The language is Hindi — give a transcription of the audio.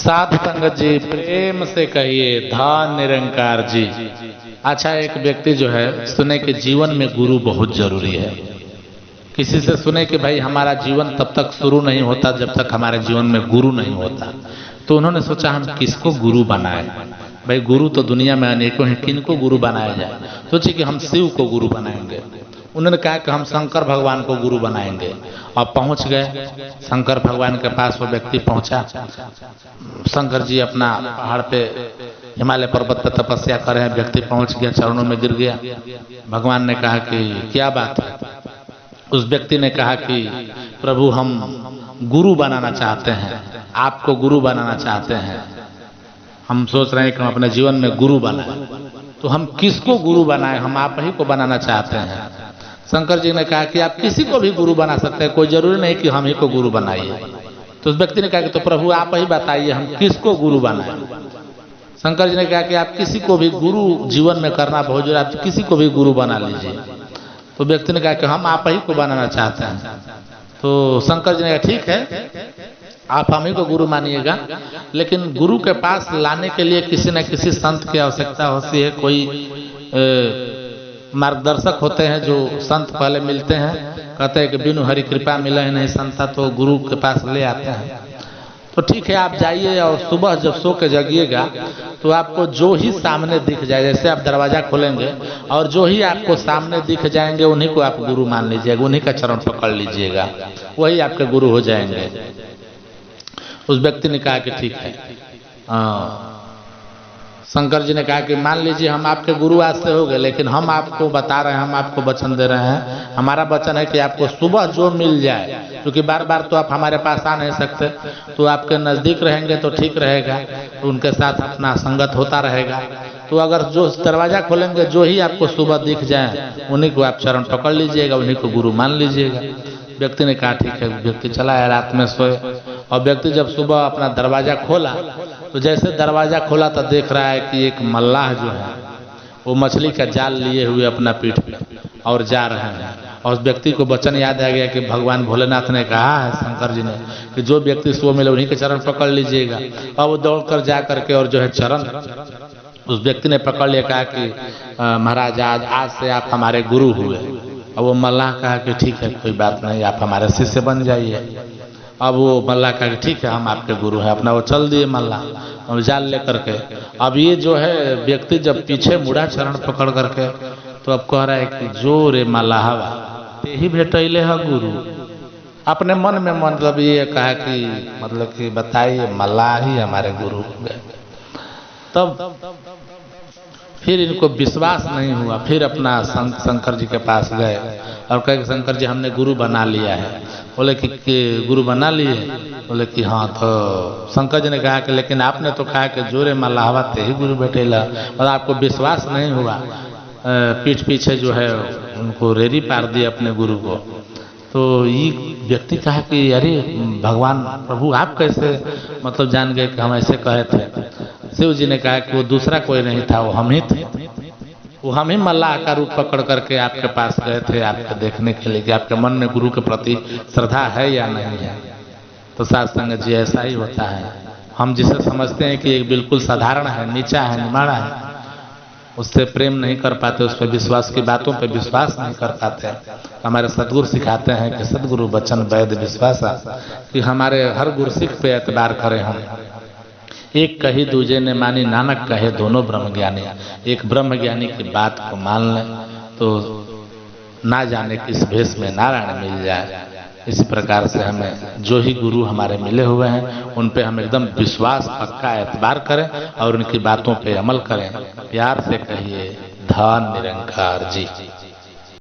साधु संगत जी प्रेम से कहिए धन निरंकार जी। अच्छा, एक व्यक्ति जो है सुने कि जीवन में गुरु बहुत जरूरी है। किसी से सुने कि भाई हमारा जीवन तब तक शुरू नहीं होता जब तक हमारे जीवन में गुरु नहीं होता। तो उन्होंने सोचा हम किसको गुरु बनाएं। भाई गुरु तो दुनिया में अनेकों हैं, किनको गुरु बनाया जाए। सोचे कि हम शिव को गुरु बनाएंगे। उन्होंने कहा कि हम शंकर भगवान को गुरु बनाएंगे। और पहुंच गए शंकर भगवान के पास। वो व्यक्ति पहुंचा, शंकर जी अपना पहाड़ पे हिमालय पर्वत पर तपस्या कर रहे हैं। व्यक्ति पहुंच गया, चरणों में गिर गया। भगवान ने कहा कि क्या बात है। उस व्यक्ति ने कहा कि प्रभु हम गुरु बनाना चाहते हैं, आपको गुरु बनाना चाहते हैं। हम सोच रहे हैं कि हम अपने जीवन में गुरु बनाएं। तो हम किसको गुरु बनाएं, हम आप ही को बनाना चाहते हैं। शंकर जी ने कहा कि आप किसी को भी गुरु बना सकते हैं, कोई जरूरी नहीं कि हम ही को गुरु बनाइए। तो उस व्यक्ति ने कहा कि तो प्रभु आप ही बताइए हम किसको गुरु बनाएं। शंकर जी ने कहा कि आप किसी को भी गुरु जीवन में करना बहुत जरूरी, आप किसी को भी गुरु बना लीजिए। तो व्यक्ति ने कहा कि हम आप ही को बनाना चाहते हैं। तो शंकर जी ने कहा ठीक है, आप हम ही को गुरु मानिएगा, लेकिन गुरु के पास लाने के लिए किसी न किसी संत की आवश्यकता होती है। कोई मार्गदर्शक होते हैं जो संत पहले मिलते हैं, कहते हैं कि बिनु हरि कृपा मिले नहीं संता, तो गुरु के पास ले आते हैं। तो ठीक है, आप जाइए और सुबह जब सो के जगिएगा तो आपको जो ही सामने दिख जाए, जैसे आप दरवाजा खोलेंगे और जो ही आपको सामने दिख जाएंगे उन्हीं को आप गुरु मान लीजिएगा, उन्हीं का चरण पकड़ लीजिएगा, वही आपके गुरु हो जाएंगे। उस व्यक्ति ने कहा कि ठीक है। शंकर जी ने कहा कि मान लीजिए हम आपके गुरु आज से हो गए, लेकिन हम आपको बता रहे हैं, हम आपको वचन दे रहे हैं, हमारा वचन है कि आपको सुबह जो मिल जाए, क्योंकि बार बार तो आप हमारे पास आ नहीं सकते, तो आपके नज़दीक रहेंगे तो ठीक रहेगा, तो उनके साथ अपना संगत होता रहेगा। तो अगर जो दरवाजा खोलेंगे जो ही आपको सुबह दिख जाए उन्हीं को आप चरण पकड़ लीजिएगा, उन्हीं को गुरु मान लीजिएगा। व्यक्ति ने कहा ठीक है। व्यक्ति चला है, रात में सोए, और व्यक्ति जब सुबह अपना दरवाजा खोला तो जैसे दरवाजा खोला तो देख रहा है कि एक मल्लाह जो है वो मछली का जाल लिए हुए अपना पीठ पे और जा रहे हैं। और उस व्यक्ति को वचन याद आ गया कि भगवान भोलेनाथ ने कहा है शंकर जी ने कि जो व्यक्ति सुबह मिले उन्हीं के चरण पकड़ लीजिएगा। और वो दौड़ कर जा करके और जो है चरण उस व्यक्ति ने पकड़ लिया, कहा कि महाराज आज से आप हमारे गुरु हुए। और वो मल्लाह कहा कि ठीक है, कोई बात नहीं, आप हमारे शिष्य बन जाइए। अब वो मल्लाह कहा कि ठीक है, हम आपके गुरु हैं। अपना वो चल दिए मल्लाह और जाल लेकर के। अब ये जो है व्यक्ति जब पीछे मुड़ा चरण पकड़ करके, तो अब कह रहा है कि जो रे मल्लाहवा ते ही भेटैले है गुरु। अपने मन में मतलब ये कहा कि मतलब कि बताइए मल्लाह ही हमारे गुरु हो गए। तब फिर इनको विश्वास नहीं हुआ, फिर अपना शंकर जी के पास गए और कहे कि शंकर जी हमने गुरु बना लिया है। बोले कि गुरु बना लिए? बोले कि हाँ। तो शंकर जी ने कहा कि लेकिन आपने तो कहा कि जोरे मल्लाहवा ते ही गुरु बैठेला, और आपको विश्वास नहीं हुआ। पीठ पीछे जो है उनको रेरी पार दिए अपने गुरु को। तो ये व्यक्ति कहा कि अरे भगवान प्रभु आप कैसे मतलब जान गए कि हम ऐसे कहे थे? शिव जी ने कहा कि वो दूसरा कोई नहीं था, वो हम ही थे। वो हम ही मल्लाह का रूप पकड़ करके आपके पास गए थे, आपको देखने के लिए कि आपके मन में गुरु के प्रति श्रद्धा है या नहीं है। तो साध संगत जी ऐसा ही होता है। हम जिसे समझते हैं कि एक बिल्कुल साधारण है, नीचा है, निमाड़ा है, उससे प्रेम नहीं कर पाते, उस पर विश्वास की बातों पे विश्वास नहीं कर पाते। हमारे सदगुरु सिखाते हैं कि सदगुरु वचन वैद विश्वास, कि हमारे हर गुरसिख पे एतबार करें हम। एक कही दूजे ने मानी, नानक कहे दोनों ब्रह्म ज्ञानी। एक ब्रह्म ज्ञानी की बात को मान लें तो ना जाने किस भेष में नारायण मिल जाए। इसी प्रकार से हमें जो ही गुरु हमारे मिले हुए हैं उन पे हम एकदम विश्वास पक्का एतबार करें और उनकी बातों पे अमल करें। प्यार से कहिए धन निरंकार जी।